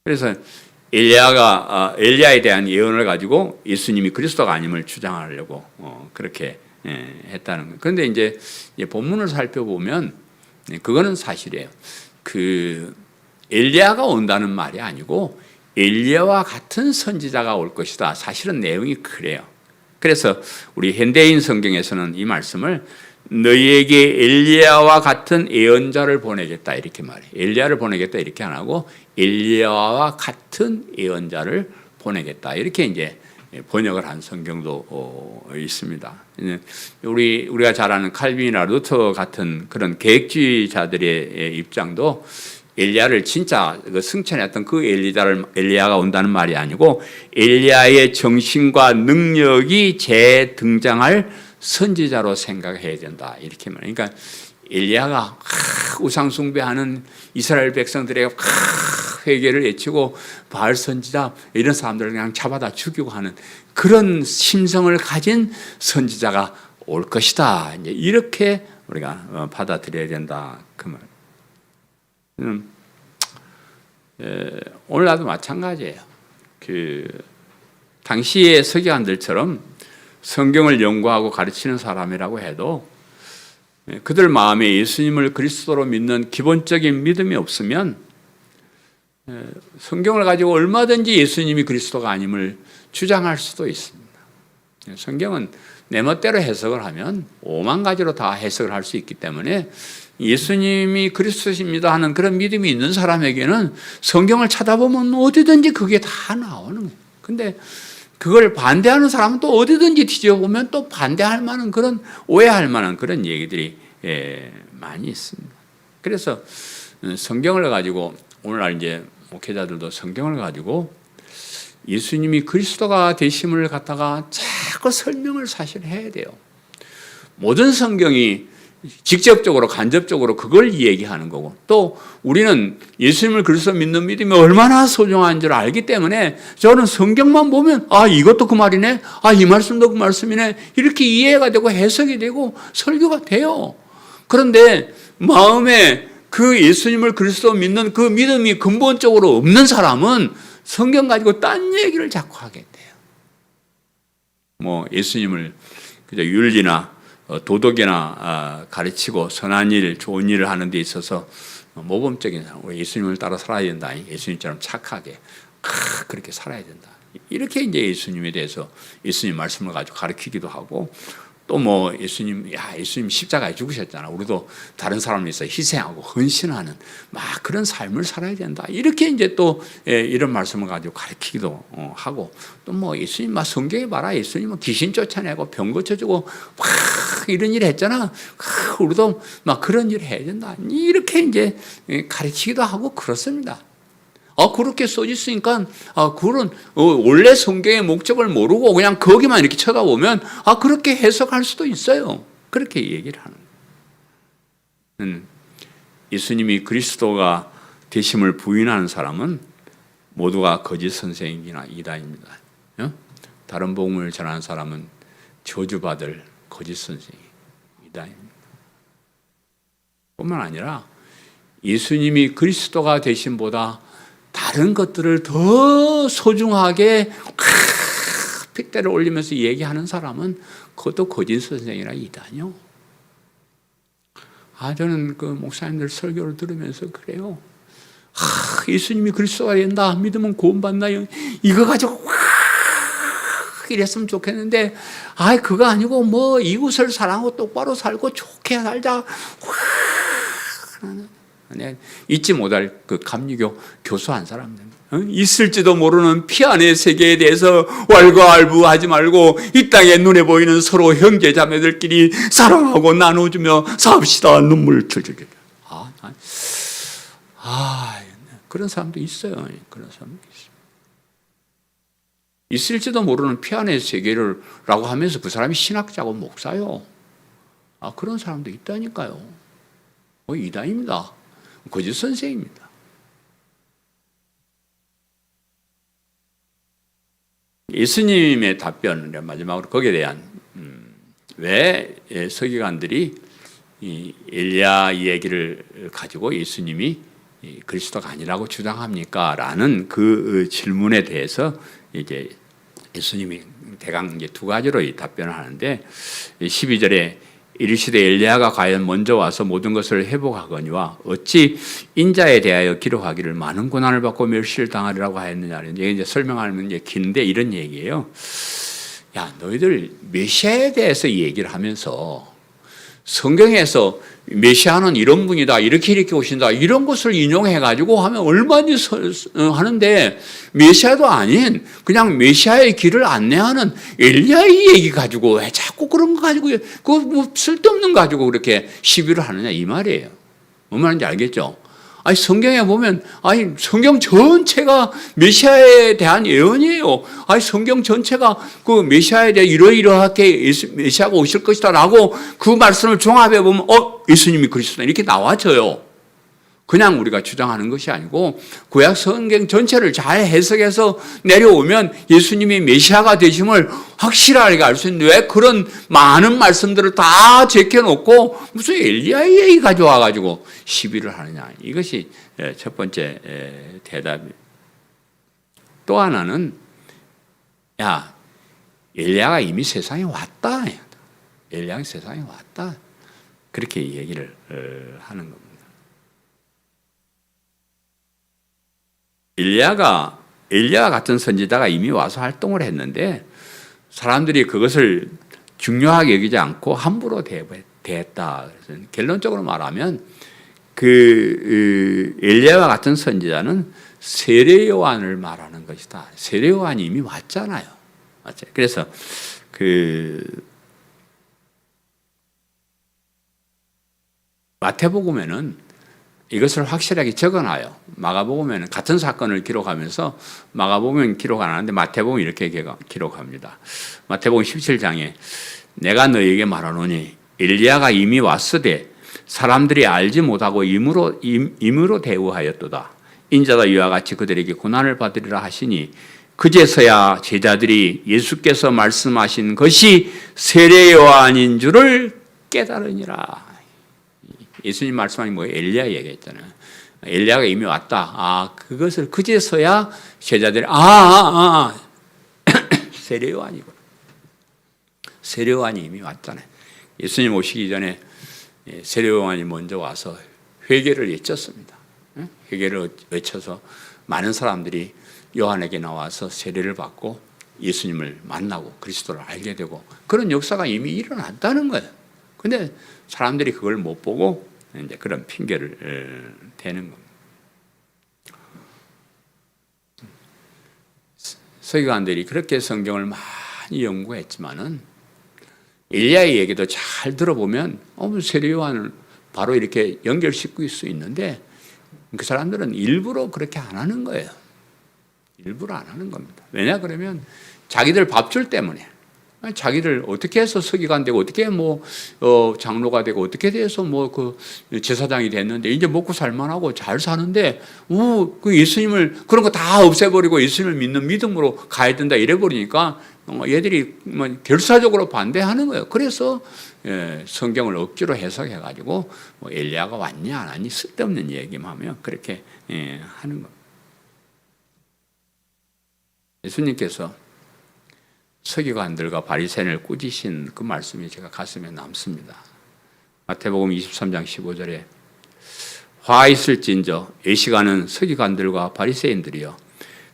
그래서 엘리야에 대한 예언을 가지고 예수님이 그리스도가 아님을 주장하려고 그렇게 했다는 거예요. 그런데 이제 본문을 살펴보면 그거는 사실이에요. 그 엘리야가 온다는 말이 아니고 엘리야와 같은 선지자가 올 것이다. 사실은 내용이 그래요. 그래서 우리 현대인 성경에서는 이 말씀을 너희에게 엘리야와 같은 예언자를 보내겠다 이렇게 말해요. 엘리야를 보내겠다 이렇게 안 하고 엘리야와 같은 예언자를 보내겠다 이렇게 이제 번역을 한 성경도 있습니다. 우리가 잘 아는 칼빈이나 루터 같은 그런 계획주의자들의 입장도 엘리야를 진짜 그 승천했던 그 엘리야가 온다는 말이 아니고 엘리야의 정신과 능력이 재등장할 선지자로 생각해야 된다. 이렇게 말해요. 그러니까 엘리야가 우상 숭배하는 이스라엘 백성들에게 회개를 외치고 바알 선지자 이런 사람들을 그냥 잡아다 죽이고 하는 그런 심성을 가진 선지자가 올 것이다. 이제 이렇게 우리가 받아들여야 된다. 그 말. 오늘날도 마찬가지예요. 그 당시의 서기관들처럼 성경을 연구하고 가르치는 사람이라고 해도 그들 마음에 예수님을 그리스도로 믿는 기본적인 믿음이 없으면 성경을 가지고 얼마든지 예수님이 그리스도가 아님을 주장할 수도 있습니다. 성경은 내 멋대로 해석을 하면 5만 가지로 다 해석을 할 수 있기 때문에 예수님이 그리스도십니다 하는 그런 믿음이 있는 사람에게는 성경을 찾아보면 어디든지 그게 다 나오는 거예요. 근데 그걸 반대하는 사람은 또 어디든지 뒤져보면 또 반대할 만한 그런 오해할 만한 그런 얘기들이 많이 있습니다. 그래서 성경을 가지고 오늘날 이제 목회자들도 성경을 가지고 예수님이 그리스도가 되심을 갖다가 자꾸 설명을 사실 해야 돼요. 모든 성경이 직접적으로 간접적으로 그걸 얘기하는 거고 또 우리는 예수님을 그리스도 믿는 믿음이 얼마나 소중한 줄 알기 때문에 저는 성경만 보면 이것도 그 말이네, 이 말씀도 그 말씀이네 이렇게 이해가 되고 해석이 되고 설교가 돼요. 그런데 마음에 그 예수님을 그리스도 믿는 그 믿음이 근본적으로 없는 사람은 성경 가지고 딴 얘기를 자꾸 하게 돼요. 뭐 예수님을 그저 윤리나 도덕이나 가르치고 선한 일, 좋은 일을 하는 데 있어서 모범적인 사람, 우리 예수님을 따라 살아야 된다. 예수님처럼 착하게 그렇게 살아야 된다. 이렇게 이제 예수님에 대해서 예수님 말씀을 가지고 가르치기도 하고 또 뭐 예수님 십자가에 죽으셨잖아. 우리도 다른 사람을 위해서 희생하고 헌신하는 막 그런 삶을 살아야 된다. 이렇게 이제 또 이런 말씀을 가지고 가르치기도 하고 또 뭐 예수님 막 성경에 봐라. 예수님은 귀신 쫓아내고 병 고쳐주고 막 이런 일 했잖아. 우리도 막 그런 일을 해야 된다. 이렇게 이제 가르치기도 하고 그렇습니다. 그렇게 써있으니까, 그런, 원래 성경의 목적을 모르고 그냥 거기만 이렇게 쳐다보면, 그렇게 해석할 수도 있어요. 그렇게 얘기를 하는 거예요. 예수님이 그리스도가 되심을 부인하는 사람은 모두가 거짓 선생이나 이단입니다. 다른 복음을 전하는 사람은 저주받을 거짓 선생이 이단입니다. 뿐만 아니라 예수님이 그리스도가 되심보다 다른 것들을 더 소중하게 픽대를 올리면서 얘기하는 사람은 그것도 거짓 선생이라 이단이요. 저는 그 목사님들 설교를 들으면서 그래요. 예수님이 그리스도가 된다. 믿으면 구원받나. 이거 가지고 이랬으면 좋겠는데 그거 아니고 뭐 이웃을 사랑하고 똑바로 살고 좋게 살자. 잊지 못할 그 감리교 교수한 사람들, 있을지도 모르는 피 안의 세계에 대해서 왈가왈부하지 말고 이 땅에 눈에 보이는 서로 형제 자매들끼리 사랑하고 나눠주며 삽시다. 눈물 줄줄. 그런 사람도 있어요. 그런 사람도 있어요. 있을지도 모르는 피 안의 세계를라고 하면서 그 사람이 신학자고 목사요. 그런 사람도 있다니까요. 이단입니다. 거짓 선생입니다. 예수님의 답변, 마지막으로 거기에 대한 왜 서기관들이 이 엘리야 얘기를 가지고 예수님이 그리스도가 아니라고 주장합니까? 라는 그 질문에 대해서 이제 예수님이 대강 이제 두 가지로 답변을 하는데 12절에 이르시되 엘리야가 과연 먼저 와서 모든 것을 회복하거니와 어찌 인자에 대하여 기록하기를 많은 고난을 받고 멸시를 당하리라고 하였느냐. 이제 설명하면 이제 긴데 이런 얘기예요. 너희들 메시아에 대해서 얘기를 하면서 성경에서 메시아는 이런 분이다, 이렇게 오신다, 이런 것을 인용해가지고 하면 얼마든지 하는데 메시아도 아닌 그냥 메시아의 길을 안내하는 엘리야의 얘기 가지고 왜 자꾸 그런 거 가지고 그 뭐 쓸데없는 거 가지고 그렇게 시비를 하느냐 이 말이에요. 뭔 말인지 알겠죠? 아니 성경에 보면 아니 성경 전체가 메시아에 대한 예언이에요. 아니 성경 전체가 그 메시아에 대해 이러이러하게 메시아가 오실 것이다라고 그 말씀을 종합해 보면 예수님이 그리스도다 이렇게 나와져요. 그냥 우리가 주장하는 것이 아니고 구약 성경 전체를 잘 해석해서 내려오면 예수님이 메시아가 되심을 확실하게 알 수 있는데 왜 그런 많은 말씀들을 다 제껴놓고 무슨 엘리야의 얘기 가져와가지고 시비를 하느냐. 이것이 첫 번째 대답입니다. 또 하나는 엘리야가 이미 세상에 왔다. 엘리야가 세상에 왔다. 그렇게 얘기를 하는 겁니다. 엘리야가 같은 선지자가 이미 와서 활동을 했는데 사람들이 그것을 중요하게 여기지 않고 함부로 대했다. 그래서 결론적으로 말하면 그 엘리야와 같은 선지자는 세례 요한을 말하는 것이다. 세례 요한이 이미 왔잖아요. 맞죠? 그래서 그 마태복음에는 이것을 확실하게 적어놔요. 마가복음에는 같은 사건을 기록하면서 마가복음은 기록 안 하는데 마태복음은 이렇게 기록합니다. 마태복음 17장에 내가 너에게 말하노니 엘리야가 이미 왔으되 사람들이 알지 못하고 임으로 대우하였도다. 인자가 이와 같이 그들에게 고난을 받으리라 하시니 그제서야 제자들이 예수께서 말씀하신 것이 세례 요한인 줄을 깨달으니라. 예수님 말씀하니 뭐예요? 엘리야 얘기했잖아요. 엘리야가 이미 왔다. 그것을 그제서야 제자들이 세례 요한이고 세례 요한이 이미 왔잖아요. 예수님 오시기 전에 세례 요한이 먼저 와서 회개를 외쳤습니다. 회개를 외쳐서 많은 사람들이 요한에게 나와서 세례를 받고 예수님을 만나고 그리스도를 알게 되고 그런 역사가 이미 일어났다는 거예요. 근데 사람들이 그걸 못 보고 이제 그런 핑계를 대는 겁니다. 서기관들이 그렇게 성경을 많이 연구했지만은 엘리야의 얘기도 잘 들어보면 세례 요한을 바로 이렇게 연결시킬 수 있는데 그 사람들은 일부러 그렇게 안 하는 거예요. 일부러 안 하는 겁니다. 왜냐 그러면 자기들 밥줄 때문에 자기를 어떻게 해서 서기관 되고 어떻게 장로가 되고 어떻게 해서 제사장이 됐는데 이제 먹고 살만하고 잘 사는데 그 예수님을 그런 거 다 없애버리고 예수님을 믿는 믿음으로 가야 된다 이래버리니까 얘들이 결사적으로 반대하는 거예요. 그래서 성경을 억지로 해석해가지고 엘리야가 왔냐 안 왔니 쓸데없는 얘기만 하면 그렇게 하는 겁니다. 예수님께서 서기관들과 바리새인을 꾸짖으신 그 말씀이 제가 가슴에 남습니다. 마태복음 23장 15절에 화 있을진저 애시가는 서기관들과 바리새인들이여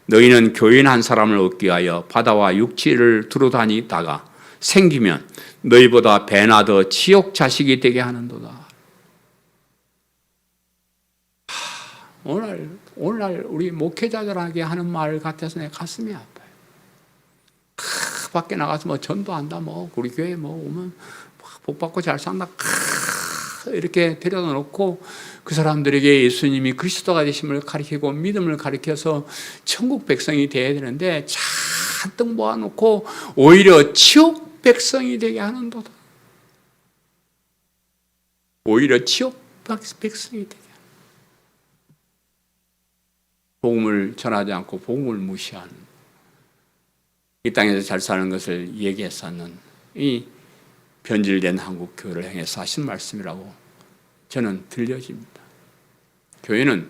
너희는 교인 한 사람을 얻기 위하여 바다와 육지를 두루다니다가 생기면 너희보다 배나 더 지옥 자식이 되게 하는도다. 오늘날 우리 목회자들에게 하는 말 같아서 내 가슴이 아파요. 밖에 나가서 전도한다, 우리 교회 오면 복 받고 잘 산다, 이렇게 데려다 놓고 그 사람들에게 예수님이 그리스도가 되심을 가르치고 믿음을 가르쳐서 천국 백성이 되어야 되는데 잔뜩 모아놓고 오히려 지옥 백성이 되게 하는도다. 오히려 지옥 백성이 되게 하는. 복음을 전하지 않고 복음을 무시하는. 이 땅에서 잘 사는 것을 얘기했었는 이 변질된 한국 교회를 향해서 하신 말씀이라고 저는 들려집니다. 교회는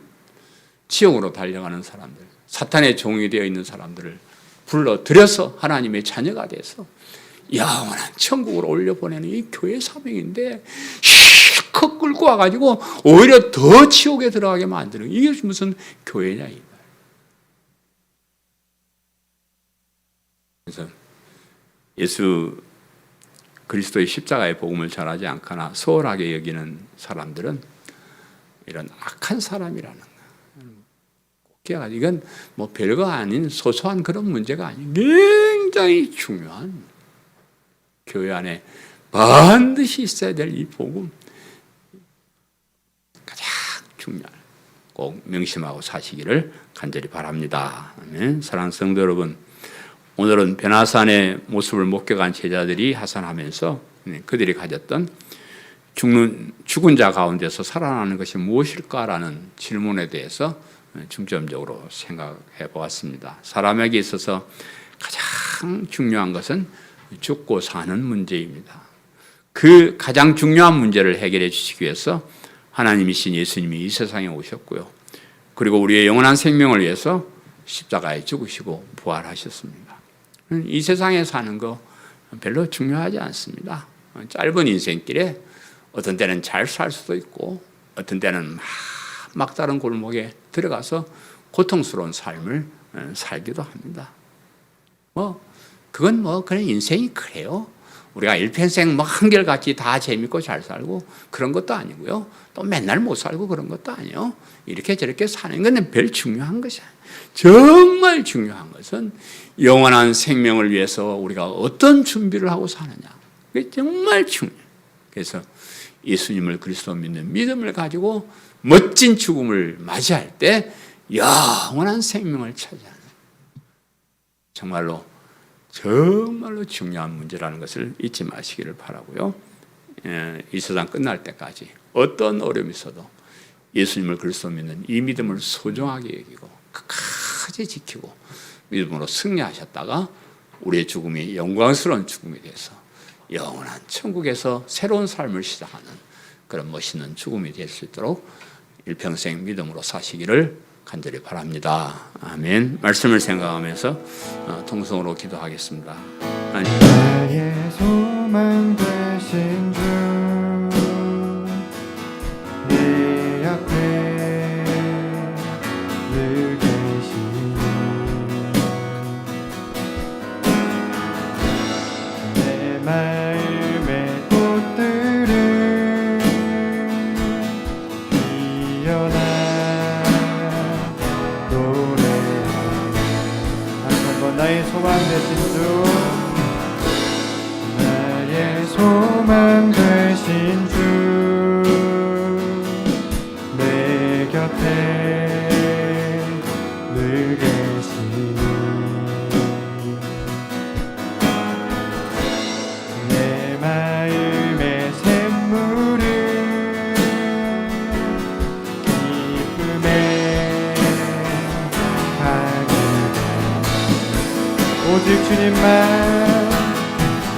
지옥으로 달려가는 사람들, 사탄의 종이 되어 있는 사람들을 불러들여서 하나님의 자녀가 돼서 영원한 천국으로 올려보내는 이 교회 사명인데 실컷 끌고 와가지고 오히려 더 지옥에 들어가게 만드는 이게 무슨 교회냐 이 말. 그래서 예수 그리스도의 십자가의 복음을 전하지 않거나 소홀하게 여기는 사람들은 이런 악한 사람이라는 거예요. 이건 별거 아닌 소소한 그런 문제가 아니에요. 굉장히 중요한 교회 안에 반드시 있어야 될 이 복음 가장 중요한 꼭 명심하고 사시기를 간절히 바랍니다. 아멘. 사랑하는 성도 여러분, 오늘은 베나산의 모습을 목격한 제자들이 하산하면서 그들이 가졌던 죽은 자 가운데서 살아나는 것이 무엇일까라는 질문에 대해서 중점적으로 생각해 보았습니다. 사람에게 있어서 가장 중요한 것은 죽고 사는 문제입니다. 그 가장 중요한 문제를 해결해 주시기 위해서 하나님이신 예수님이 이 세상에 오셨고요. 그리고 우리의 영원한 생명을 위해서 십자가에 죽으시고 부활하셨습니다. 이 세상에 사는 거 별로 중요하지 않습니다. 짧은 인생길에 어떤 때는 잘 살 수도 있고 어떤 때는 막다른 골목에 들어가서 고통스러운 삶을 살기도 합니다. 그건 그런 인생이 그래요. 우리가 일평생 한결같이 다 재밌고 잘 살고 그런 것도 아니고요. 또 맨날 못 살고 그런 것도 아니에요. 이렇게 저렇게 사는 건 별 중요한 것이 아니에요. 정말 중요한 것은 영원한 생명을 위해서 우리가 어떤 준비를 하고 사느냐. 그게 정말 중요해요. 그래서 예수님을 그리스도 믿는 믿음을 가지고 멋진 죽음을 맞이할 때 영원한 생명을 차지하는 정말로 중요한 문제라는 것을 잊지 마시기를 바라고요. 이 세상 끝날 때까지 어떤 어려움이 있어도 예수님을 그리스도 믿는 이 믿음을 소중하게 여기고 끝까지 지키고 믿음으로 승리하셨다가 우리의 죽음이 영광스러운 죽음이 돼서 영원한 천국에서 새로운 삶을 시작하는 그런 멋있는 죽음이 될 수 있도록 일평생 믿음으로 사시기를 간절히 바랍니다. 아멘. 말씀을 생각하면서 통성으로 기도하겠습니다. 나의 소망 되신 주, 내 옆에 늘 계시니 내 마음의 꽃들을 피어나 나의 소망 되신 주, 나의 소망 되신 주, 내 곁에 늘 계시니 내 마음의 샘물을 기쁨에 오직 주님만,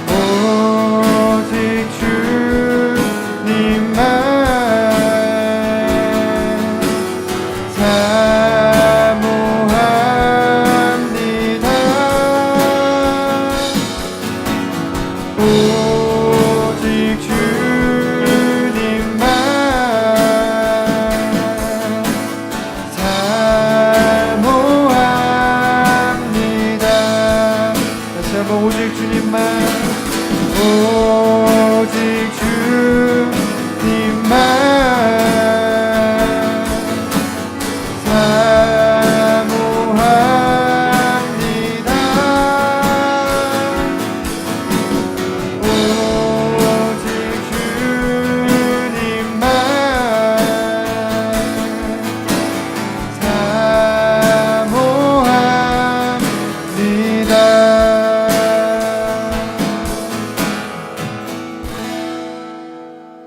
오직 주님만 사모합니다. 오직 주님만 사모합니다. 오직 주님만, 오직 주님만